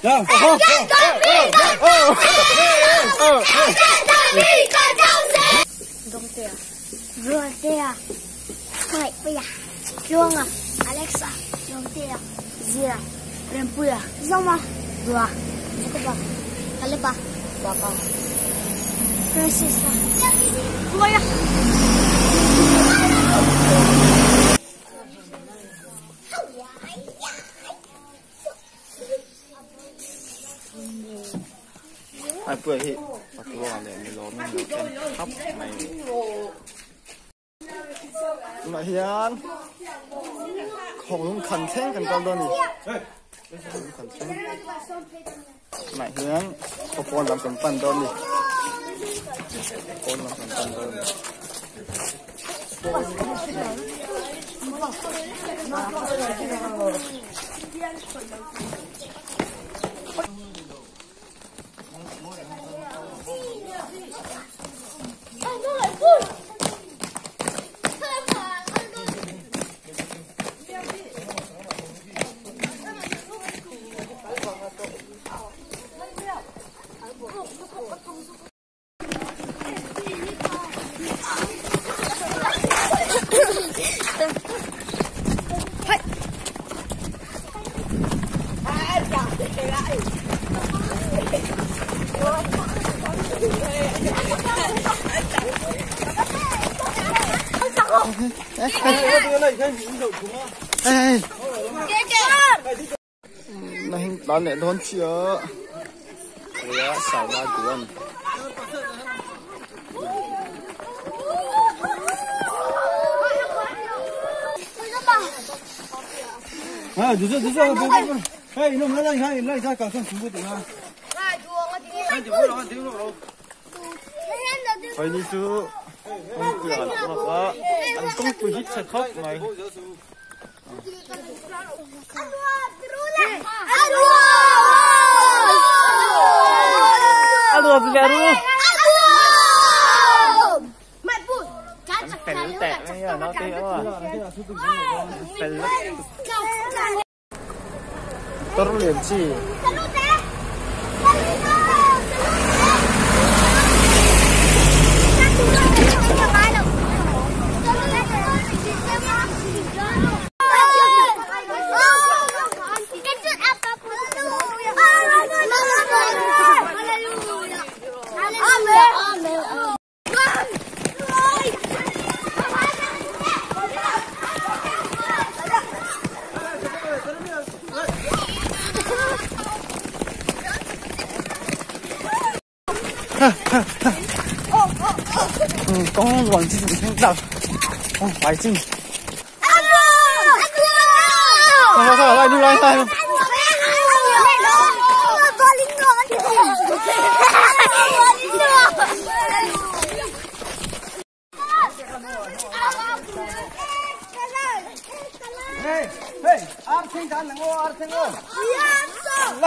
Dong tia, Rua tia, Mai pia, Juanga, Alexa, Dong tia, Zira, Rempuya, Zoma, Dua, Zukuba, Kalipa, Bapa, Francisca, Gloria. Ai bữa hi, bắt đầu làm này lố mình được cái hấp này. Mà hiền, không khẩn trương cần con đâu nè. Khẩn trương. Mà hiền, không còn làm cần phân đâu nè. Còn làm cần phân đâu nè. Này đón lại đón chưa? Ủa xào ba cuốn. À, chú chú, hey, nó mới lại ra cả con chú của tụi nó. Phải đi chú. Không cười ăn nó ăn không cười hít sạch khóc mày. Aduh, baru. Phải lướt tẹt đấy à, nó tí quá. Phải lướt. Tôi liền chi. Con hoàng chi bị thương đau, con phải chi. Sao lại đi lại sao? Hey, hey, Arthing kan lengo, Arthing o. Yes, sir.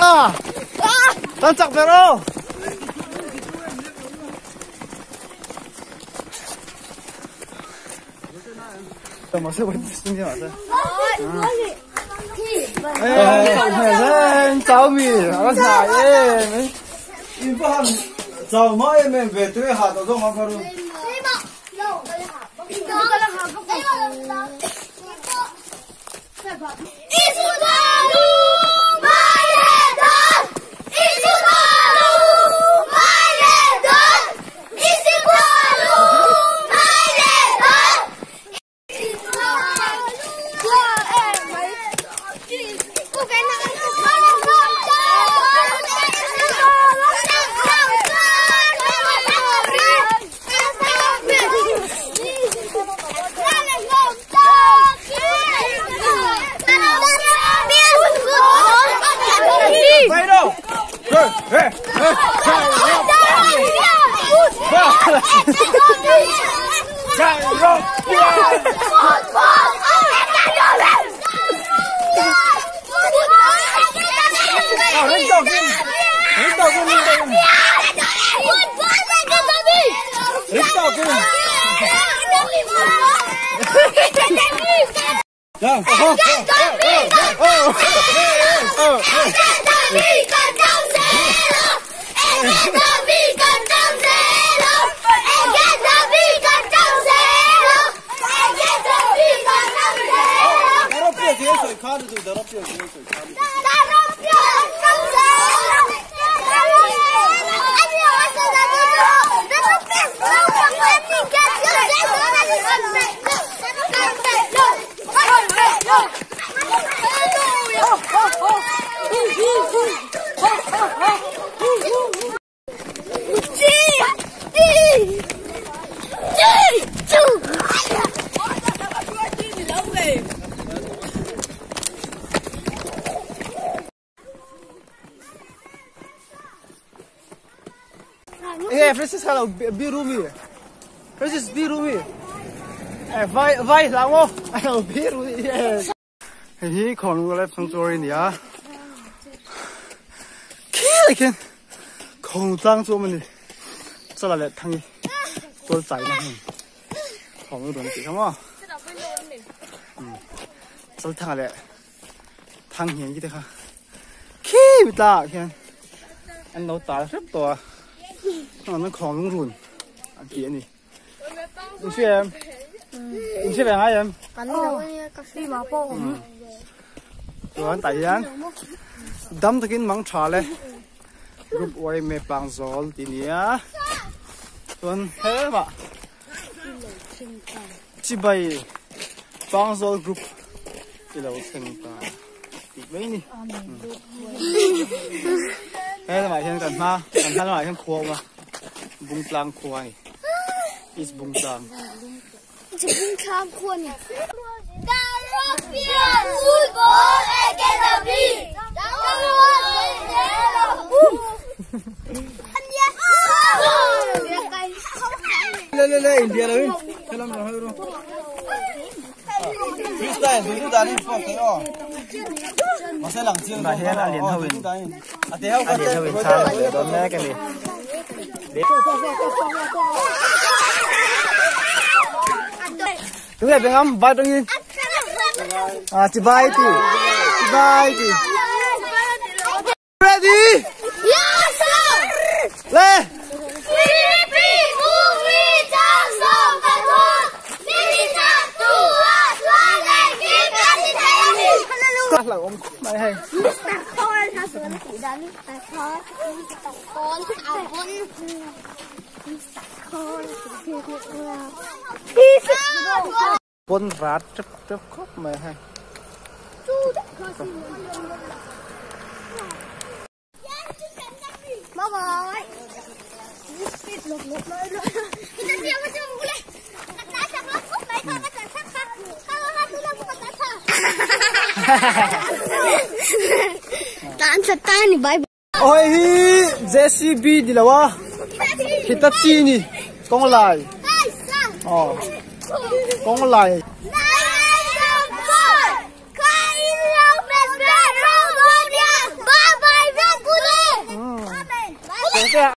À, tan chặt về đâu? Mà sẽ vẫn xin chào bạn. Cháu mì, nó xài em. In phát cháu mới em về tới hạt ở trong mà phải không? Hey, Francis, hello, be roomy. Francis, be roomy. Vai, lang hello, be roomy. Yes. He con go left sanctuary nia. Kì kìa. Con tang cho mình. Sao lại thằng tôi chạy nó. Con nó gì không à? Sao thằng lại thằng hiện gì thế hả? Kì bị ta kìa. Anh nó ta rất to. Nó còn run anh kia này anh xem về ai em đi mà bộ rồi anh tại anh đâm thực hiện măng trà lên group quay mẹ bằng gió tí nia tuần thế mà chỉ bay bằng gió group thì đâu thành ta tí mấy nè thế là mày xem cần ha là mày xem khô mà bung lang khô này is bung lang chỉ bung lang khô này le India rồi film rồi rồi freestyle dulu tadi foto oh masa langsung mà hiện là liền thôi ate hao liền thôi sao rồi đó nghe cái này đúng là bên âm vai trong nhìn chị vai thì ready yes sir lên là ông mày hay con rát chấp khóc mày hay bye bye Tan bye. Ôi hi JCB đi đâu à? Hitachi ni, con lại. Con lại.